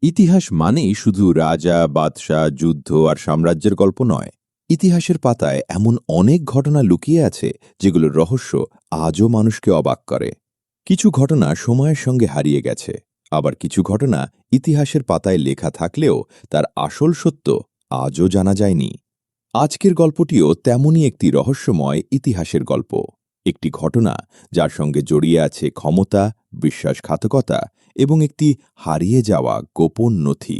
ইতিহাস মানেই শুধু রাজা, বাদশাহ, যুদ্ধ আর সাম্রাজ্যের গল্প নয়। ইতিহাসের পাতায় এমন অনেক ঘটনা লুকিয়ে আছে যেগুলোর রহস্য আজও মানুষকে অবাক করে। কিছু ঘটনা সময়ের সঙ্গে হারিয়ে গেছে, আবার কিছু ঘটনা ইতিহাসের পাতায় লেখা থাকলেও তার আসল সত্য আজও জানা যায়নি। আজকের গল্পটিও তেমনই একটি রহস্যময় ইতিহাসের গল্প। একটি ঘটনা যার সঙ্গে জড়িয়ে আছে ক্ষমতা, বিশ্বাসঘাতকতা এবং একটি হারিয়ে যাওয়া গোপন নথি।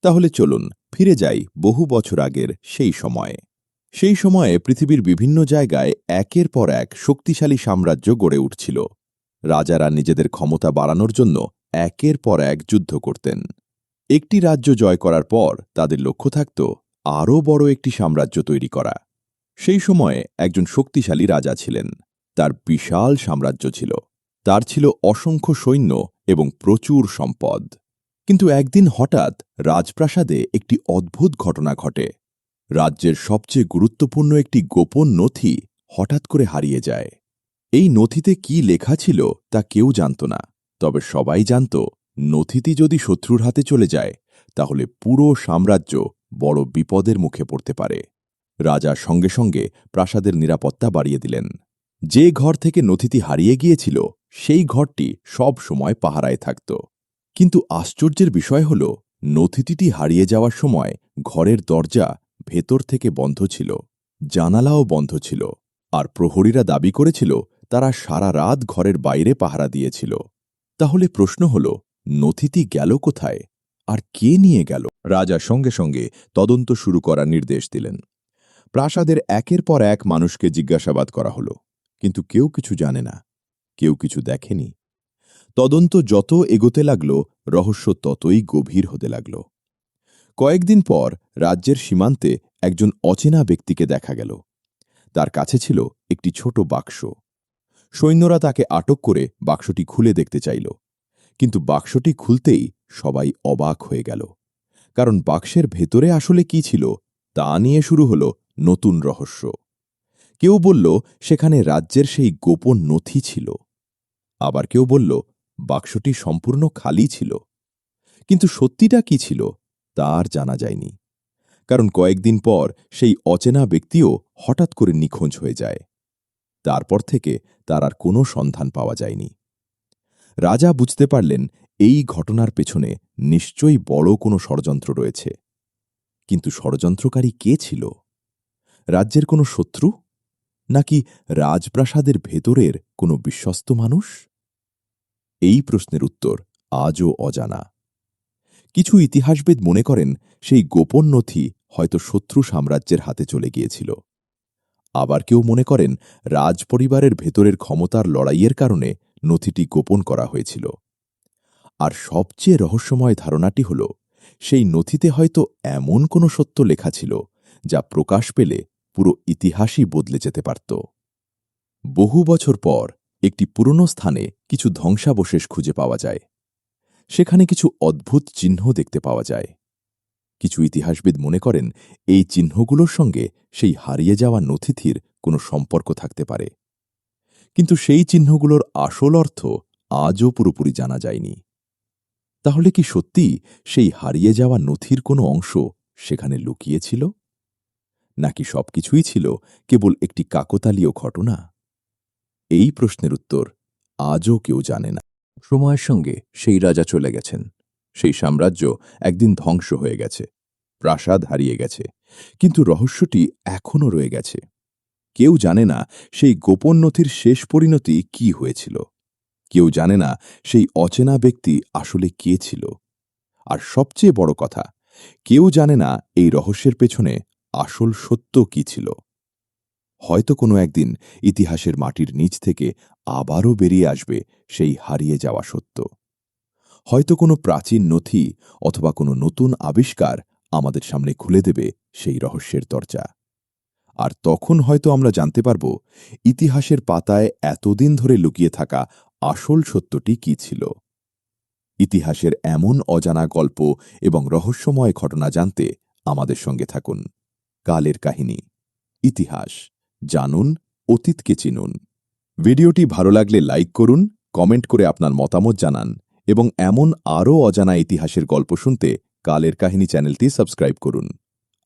তাহলে চলুন ফিরে যাই বহু বছর আগের সেই সময়ে। সেই সময়ে পৃথিবীর বিভিন্ন জায়গায় একের পর এক শক্তিশালী সাম্রাজ্য গড়ে উঠছিল। রাজারা নিজেদের ক্ষমতা বাড়ানোর জন্য একের পর এক যুদ্ধ করতেন। একটি রাজ্য জয় করার পর তাদের লক্ষ্য থাকত আরও বড় একটি সাম্রাজ্য তৈরি করা। সেই সময়ে একজন শক্তিশালী রাজা ছিলেন। তার বিশাল সাম্রাজ্য ছিল। তার ছিল অসংখ্য সৈন্য এবং প্রচুর সম্পদ। কিন্তু একদিন হঠাৎ রাজপ্রাসাদে একটি অদ্ভুত ঘটনা ঘটে। রাজ্যের সবচেয়ে গুরুত্বপূর্ণ একটি গোপন নথি হঠাৎ করে হারিয়ে যায়। এই নথিতে কি লেখা ছিল তা কেউ জানত না, তবে সবাই জানত নথিটি যদি শত্রুর হাতে চলে যায় তাহলে পুরো সাম্রাজ্য বড় বিপদের মুখে পড়তে পারে। রাজা সঙ্গে সঙ্গে প্রাসাদের নিরাপত্তা বাড়িয়ে দিলেন। যে ঘর থেকে নথিটি হারিয়ে গিয়েছিল সেই ঘরটি সব সময় পাহারায় থাকত। কিন্তু আশ্চর্যের বিষয় হল, নথিটি হারিয়ে যাওয়ার সময় ঘরের দরজা ভেতর থেকে বন্ধ ছিল, জানালাও বন্ধ ছিল, আর প্রহরীরা দাবি করেছিল তারা সারা রাত ঘরের বাইরে পাহারা দিয়েছিল। তাহলে প্রশ্ন হল, নথিটি গেল কোথায় আর কে নিয়ে গেল? রাজা সঙ্গে সঙ্গে তদন্ত শুরু করার নির্দেশ দিলেন। প্রাসাদের একের পর এক মানুষকে জিজ্ঞাসাবাদ করা হলো, কিন্তু কেউ কিছু জানে না, কেউ কিছু দেখেনি। তদন্ত যত এগোতে লাগল, রহস্য ততই গভীর হতে লাগল। কয়েকদিন পর রাজ্যের সীমান্তে একজন অচেনা ব্যক্তিকে দেখা গেল। তার কাছে ছিল একটি ছোট বাক্স। সৈন্যরা তাকে আটক করে বাক্সটি খুলে দেখতে চাইল, কিন্তু বাক্সটি খুলতেই সবাই অবাক হয়ে গেল, কারণ বাক্সের ভেতরে আসলে কি ছিল তা নিয়ে শুরু হলো নতুন রহস্য। কেউ বলল সেখানে রাজ্যের সেই গোপন নথি ছিল, আবার কেউ বলল বাক্সটি সম্পূর্ণ খালি ছিল। কিন্তু সত্যিটা কি ছিল তা আর জানা যায়নি, কারণ কয়েকদিন পর সেই অচেনা ব্যক্তিও হঠাৎ করে নিখোঁজ হয়ে যায়। তারপর থেকে তার আর কোনো সন্ধান পাওয়া যায়নি। রাজা বুঝতে পারলেন এই ঘটনার পেছনে নিশ্চয়ই বড় কোনো ষড়যন্ত্র রয়েছে। কিন্তু ষড়যন্ত্রকারী কে ছিল? রাজ্যের কোনো শত্রু, নাকি রাজপ্রাসাদের ভেতরের কোনো বিশ্বস্ত মানুষ? এই প্রশ্নের উত্তর আজও অজানা। কিছু ইতিহাসবিদ মনে করেন সেই গোপন নথি হয়তো শত্রু সাম্রাজ্যের হাতে চলে গিয়েছিল। আবার কেউ মনে করেন রাজপরিবারের ভেতরের ক্ষমতার লড়াইয়ের কারণে নথিটি গোপন করা হয়েছিল। আর সবচেয়ে রহস্যময় ধারণাটি হল, সেই নথিতে হয়তো এমন কোনো সত্য লেখা ছিল যা প্রকাশ পেলে পুরো ইতিহাসই বদলে যেতে পারত। বহু বছর পর একটি পুরনো স্থানে কিছু ধ্বংসাবশেষ খুঁজে পাওয়া যায়। সেখানে কিছু অদ্ভুত চিহ্ন দেখতে পাওয়া যায়। কিছু ইতিহাসবিদ মনে করেন এই চিহ্নগুলোর সঙ্গে সেই হারিয়ে যাওয়া নথিটির কোনো সম্পর্ক থাকতে পারে। কিন্তু সেই চিহ্নগুলোর আসল অর্থ আজও পুরোপুরি জানা যায়নি। তাহলে কি সত্যি সেই হারিয়ে যাওয়া নথির কোনো অংশ সেখানে লুকিয়েছিল, নাকি সবকিছুই ছিল কেবল একটি কাকতালীয় ঘটনা? এই প্রশ্নের উত্তর আজও কেউ জানে না। সময়ের সঙ্গে সেই রাজা চলে গেছেন, সেই সাম্রাজ্য একদিন ধ্বংস হয়ে গেছে, প্রাসাদ হারিয়ে গেছে, কিন্তু রহস্যটি এখনও রয়ে গেছে। কেউ জানে না সেই গোপন নথির শেষ পরিণতি কি হয়েছিল। কেউ জানে না সেই অচেনা ব্যক্তি আসলে কে ছিল। আর সবচেয়ে বড় কথা, কেউ জানে না এই রহস্যের পেছনে আসল সত্য কি ছিল। হয়তো কোনো একদিন ইতিহাসের মাটির নিচ থেকে আবারও বেরিয়ে আসবে সেই হারিয়ে যাওয়া সত্য। হয়তো কোনো প্রাচীন নথি অথবা কোনো নতুন আবিষ্কার আমাদের সামনে খুলে দেবে সেই রহস্যের দরজা। আর তখন হয়তো আমরা জানতে পারব ইতিহাসের পাতায় এতদিন ধরে লুকিয়ে থাকা আসল সত্যটি কি ছিল। ইতিহাসের এমন অজানা গল্প এবং রহস্যময় ঘটনা জানতে আমাদের সঙ্গে থাকুন। কালের কাহিনী, ইতিহাস জানুন, অতীতকে চিনুন। ভিডিওটি ভালো লাগলে লাইক করুন, কমেন্ট করে আপনার মতামত জানান এবং এমন আরও অজানা ইতিহাসের গল্প শুনতে কালের কাহিনী চ্যানেলটি সাবস্ক্রাইব করুন।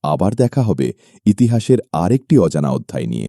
আবার দেখা হবে ইতিহাসের আরেকটি অজানা অধ্যায় নিয়ে।